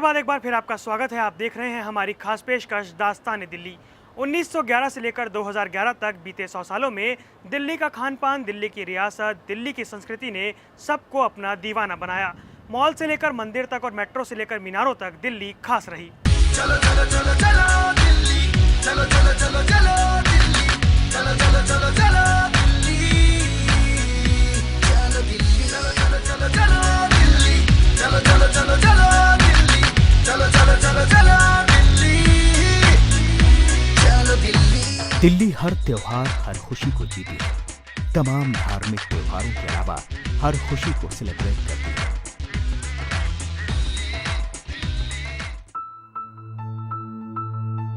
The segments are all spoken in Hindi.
बाद एक बार फिर आपका स्वागत है। आप देख रहे हैं हमारी खास पेशकश दास्तान दिल्ली। 1911 से लेकर 2011 तक बीते 100 सालों में दिल्ली का खान पान, दिल्ली की रियासत, दिल्ली की संस्कृति ने सबको अपना दीवाना बनाया। मॉल से लेकर मंदिर तक और मेट्रो से लेकर मीनारों तक दिल्ली खास रही। चलो चलो चलो चलो दिल्ली, चलो चलो चलो चलो दिल्ली, चलो चलो चलो चलो दिल्ली, चलो दिल्ली, चलो चलो चलो चलो दिल्ली, चलो चलो चलो चलो दिल्ली, चलो चलो चलो चलो दिल्ली, चलो दिल्ली। दिल्ली हर त्योहार, हर खुशी को जीती है। तमाम धार्मिक त्योहारों के अलावा हर खुशी को सेलिब्रेट करती है।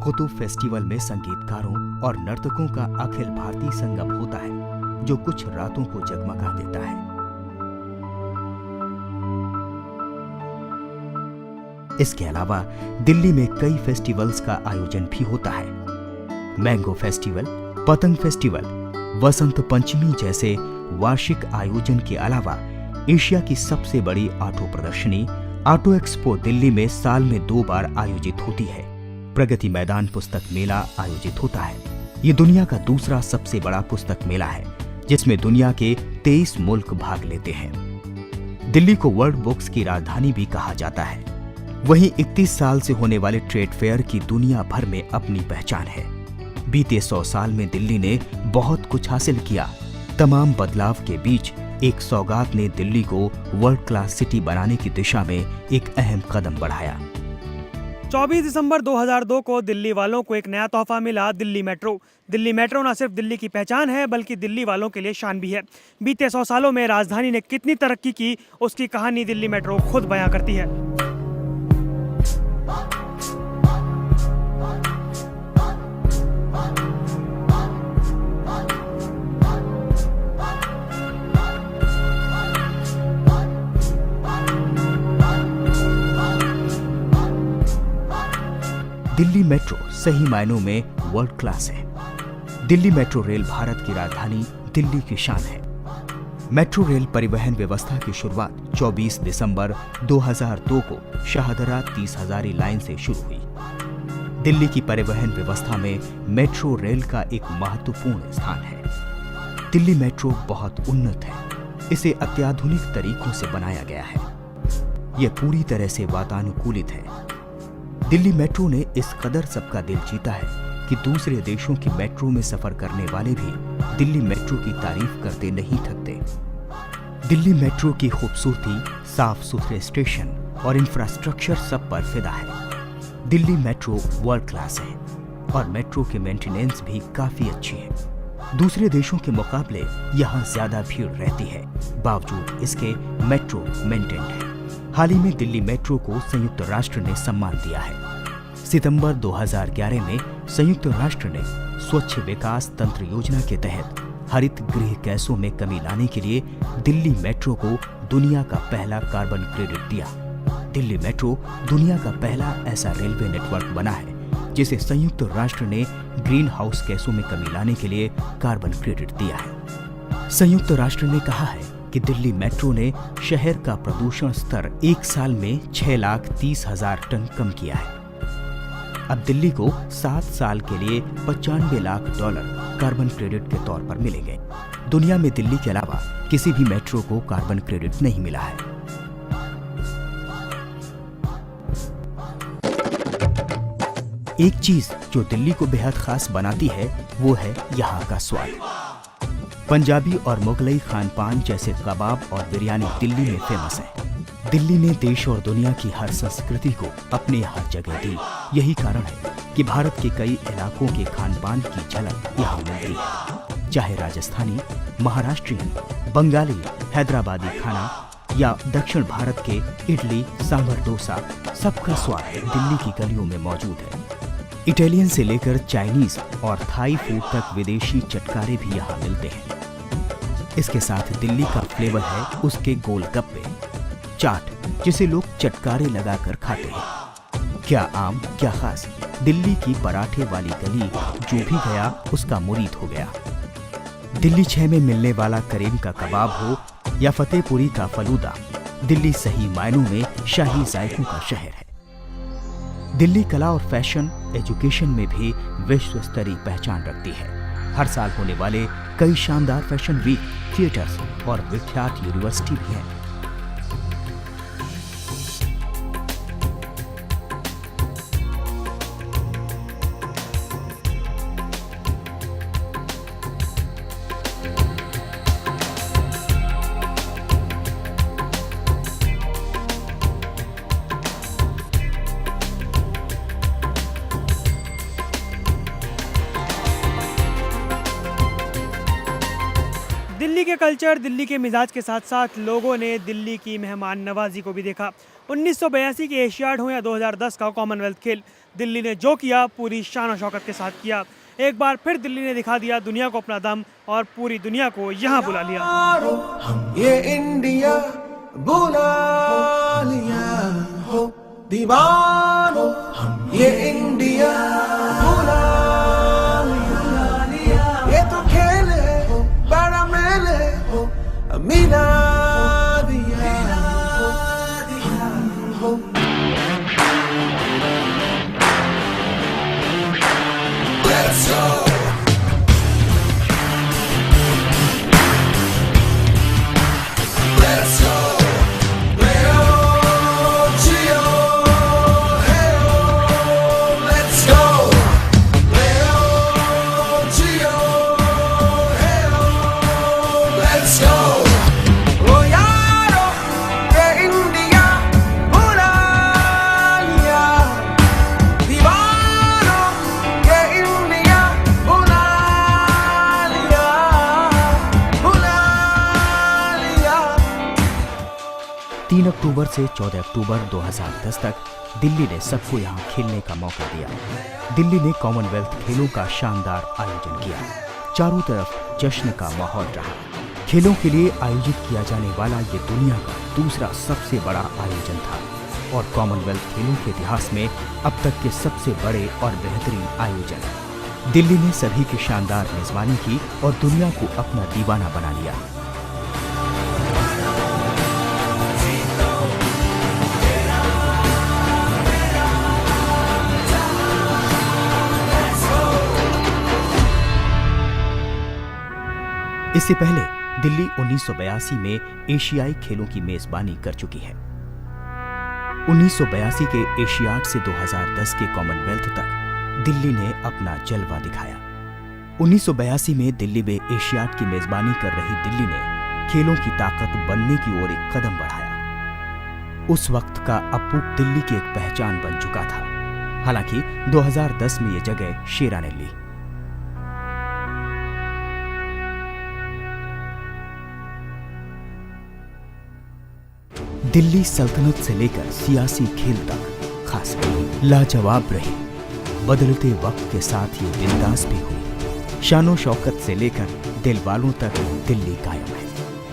कुतुब फेस्टिवल में संगीतकारों और नर्तकों का अखिल भारतीय संगम होता है, जो कुछ रातों को जगमगा देता है। इसके अलावा दिल्ली में कई फेस्टिवल्स का आयोजन भी होता है। मैंगो फेस्टिवल, पतंग फेस्टिवल, वसंत पंचमी जैसे वार्षिक आयोजन के अलावा एशिया की सबसे बड़ी ऑटो प्रदर्शनी ऑटो एक्सपो दिल्ली में साल में 2 बार आयोजित होती है। प्रगति मैदान पुस्तक मेला आयोजित होता है। ये दुनिया का दूसरा सबसे बड़ा पुस्तक मेला है, जिसमें दुनिया के 23 मुल्क भाग लेते हैं। दिल्ली को वर्ल्ड बुक्स की राजधानी भी कहा जाता है। वहीं 31 साल से होने वाले ट्रेड फेयर की दुनिया भर में अपनी पहचान है। बीते 100 साल में दिल्ली ने बहुत कुछ हासिल किया। तमाम बदलाव के बीच एक सौगात ने दिल्ली को वर्ल्ड क्लास सिटी बनाने की दिशा में एक अहम कदम बढ़ाया। 24 दिसंबर 2002 को दिल्ली वालों को एक नया तोहफा मिला, दिल्ली मेट्रो। दिल्ली मेट्रो न सिर्फ दिल्ली की पहचान है, बल्कि दिल्ली वालों के लिए शान भी है। बीते 100 सालों में राजधानी ने कितनी तरक्की की, उसकी कहानी दिल्ली मेट्रो खुद बयां करती है। दिल्ली मेट्रो सही मायनों में वर्ल्ड क्लास है। दिल्ली मेट्रो रेल भारत की राजधानी दिल्ली की शान है। मेट्रो रेल परिवहन व्यवस्था की शुरुआत 24 दिसंबर 2002 को शाहदरा 30 हजारी लाइन से शुरू हुई। दिल्ली की परिवहन व्यवस्था में मेट्रो रेल का एक महत्वपूर्ण स्थान है। दिल्ली मेट्रो बहुत उन्नत है। इसे अत्याधुनिक तरीकों से बनाया गया है। यह पूरी तरह से वातानुकूलित है। दिल्ली मेट्रो ने इस कदर सबका दिल जीता है कि दूसरे देशों की मेट्रो में सफर करने वाले भी दिल्ली मेट्रो की तारीफ करते नहीं थकते। दिल्ली मेट्रो की खूबसूरती, साफ सुथरे स्टेशन और इंफ्रास्ट्रक्चर सब पर फिदा है। दिल्ली मेट्रो वर्ल्ड क्लास है और मेट्रो की मेंटेनेंस भी काफी अच्छी है। दूसरे देशों के मुकाबले यहाँ ज्यादा भीड़ रहती है, बावजूद इसके मेट्रो मेंटेन्ड है। हाल ही में दिल्ली मेट्रो को संयुक्त राष्ट्र ने सम्मान दिया है। सितंबर 2011 में संयुक्त राष्ट्र ने स्वच्छ विकास तंत्र योजना के तहत हरित गृह गैसों में कमी लाने के लिए दिल्ली मेट्रो को दुनिया का पहला कार्बन क्रेडिट दिया। दिल्ली मेट्रो दुनिया का पहला ऐसा रेलवे नेटवर्क बना है जिसे संयुक्त राष्ट्र ने ग्रीन हाउस गैसों में कमी लाने के लिए कार्बन क्रेडिट दिया है। संयुक्त राष्ट्र ने कहा है कि दिल्ली मेट्रो ने शहर का प्रदूषण स्तर एक साल में 6,30,000 टन कम किया है। अब दिल्ली को 7 साल के लिए $95 लाख कार्बन क्रेडिट के तौर पर मिलेंगे। दुनिया में दिल्ली के अलावा किसी भी मेट्रो को कार्बन क्रेडिट नहीं मिला है। एक चीज जो दिल्ली को बेहद खास बनाती है वो है यहाँ का स्वाद। पंजाबी और मुगलई खान पान जैसे कबाब और बिरयानी दिल्ली में फेमस है। दिल्ली ने देश और दुनिया की हर संस्कृति को अपने हर जगह दी। यही कारण है कि भारत के कई इलाकों के खान पान की झलक यहाँ मिलती है। चाहे राजस्थानी, महाराष्ट्रियन, बंगाली, हैदराबादी खाना या दक्षिण भारत के इडली, सांभर, डोसा, सबका स्वाद दिल्ली की गलियों में मौजूद है। इटालियन से लेकर चाइनीज और थाई फूड तक विदेशी चटकारे भी यहाँ मिलते हैं। इसके साथ दिल्ली का फ्लेवर है उसके गोलगप्पे, चाट जिसे लोग चटकारे लगाकर खाते हैं। क्या आम क्या खास, दिल्ली की पराठे वाली गली जो भी गया उसका मुरीद हो गया। दिल्ली 6 में मिलने वाला करीम का कबाब हो या फतेहपुरी का फलूदा, दिल्ली सही मायनों में शाही जायकों का शहर है। दिल्ली कला और फैशन, एजुकेशन में भी विश्व स्तरीय पहचान रखती है। हर साल होने वाले कई शानदार फैशन वीक, थिएटर्स और विख्यात यूनिवर्सिटी भी हैं। दिल्ली के कल्चर, दिल्ली के मिजाज के साथ साथ लोगों ने दिल्ली की मेहमान नवाजी को भी देखा। 1982 के एशियाड हो या 2010 का कॉमनवेल्थ खेल, दिल्ली ने जो किया पूरी शान और शौकत के साथ किया। एक बार फिर दिल्ली ने दिखा दिया दुनिया को अपना दम और पूरी दुनिया को यहाँ बुला लिया। हम ये इंडिया बुला लिया हो दीवानो, हम ये इंडिया बुला लिया। ये तो खेल है बड़ा मेल है, मिला दिया हो। Let's go. Let's go. Leo, Gio, Leo, let's go. Leo, Gio, Leo, let's go. Oh yaro, ये इंडिया बुला लिया, दीवानो ये इंडिया बुला लिया, बुला लिया। 3 अक्टूबर से 14 अक्टूबर 2010 तक दिल्ली ने सबको यहाँ खेलने का मौका दिया। दिल्ली ने कॉमनवेल्थ खेलों का शानदार आयोजन किया। चारों तरफ जश्न का माहौल रहा। खेलों के लिए आयोजित किया जाने वाला ये दुनिया का दूसरा सबसे बड़ा आयोजन था और कॉमनवेल्थ खेलों के इतिहास में अब तक के सबसे बड़े और बेहतरीन आयोजन। दिल्ली ने सभी की शानदार मेजबानी की और दुनिया को अपना दीवाना बना लिया। इससे पहले दिल्ली 1982 में एशियाई खेलों की मेजबानी कर चुकी है। 1982 के एशियाड से 2010 के कॉमनवेल्थ तक दिल्ली ने अपना जलवा दिखाया। 1982 में दिल्ली में एशियाड की मेजबानी कर रही दिल्ली ने खेलों की ताकत बनने की ओर एक कदम बढ़ाया। उस वक्त का अप्पू दिल्ली की एक पहचान बन चुका था। हालांकि 2010 में ये जगह शेरा ने ली। दिल्ली सल्तनत से लेकर सियासी खेल तक खास रही, लाजवाब रही। बदलते वक्त के साथ ये बिंदास भी हुई। शानो शौकत से लेकर दिल वालों तक दिल्ली कायम है।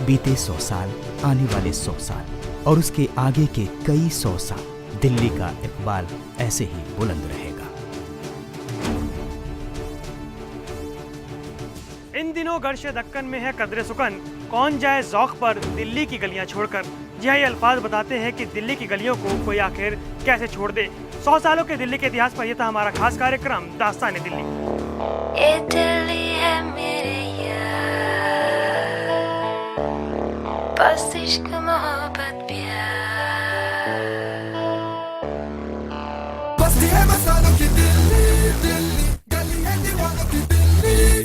बीते 100 साल, आने वाले 100 साल और उसके आगे के कई 100 साल दिल्ली का इकबाल ऐसे ही बुलंद रहेगा। इन दिनों गर्शे दक्कन में है कदरे सुकन, कौन जाए ज़ौक़ पर दिल्ली की गलियां छोड़कर। जी हाँ, ये अल्फाज बताते हैं कि दिल्ली की गलियों को कोई आखिर कैसे छोड़ दे। 100 सालों के दिल्ली के इतिहास पर यह था हमारा खास कार्यक्रम दास्तान दिल्ली। ये दिल्ली है मेरे यार, बस इश्क मोहब्बत प्यार। बस्ती है मसालों की दिल्ली, दिल्ली गली है दीवानों की दिल्ली।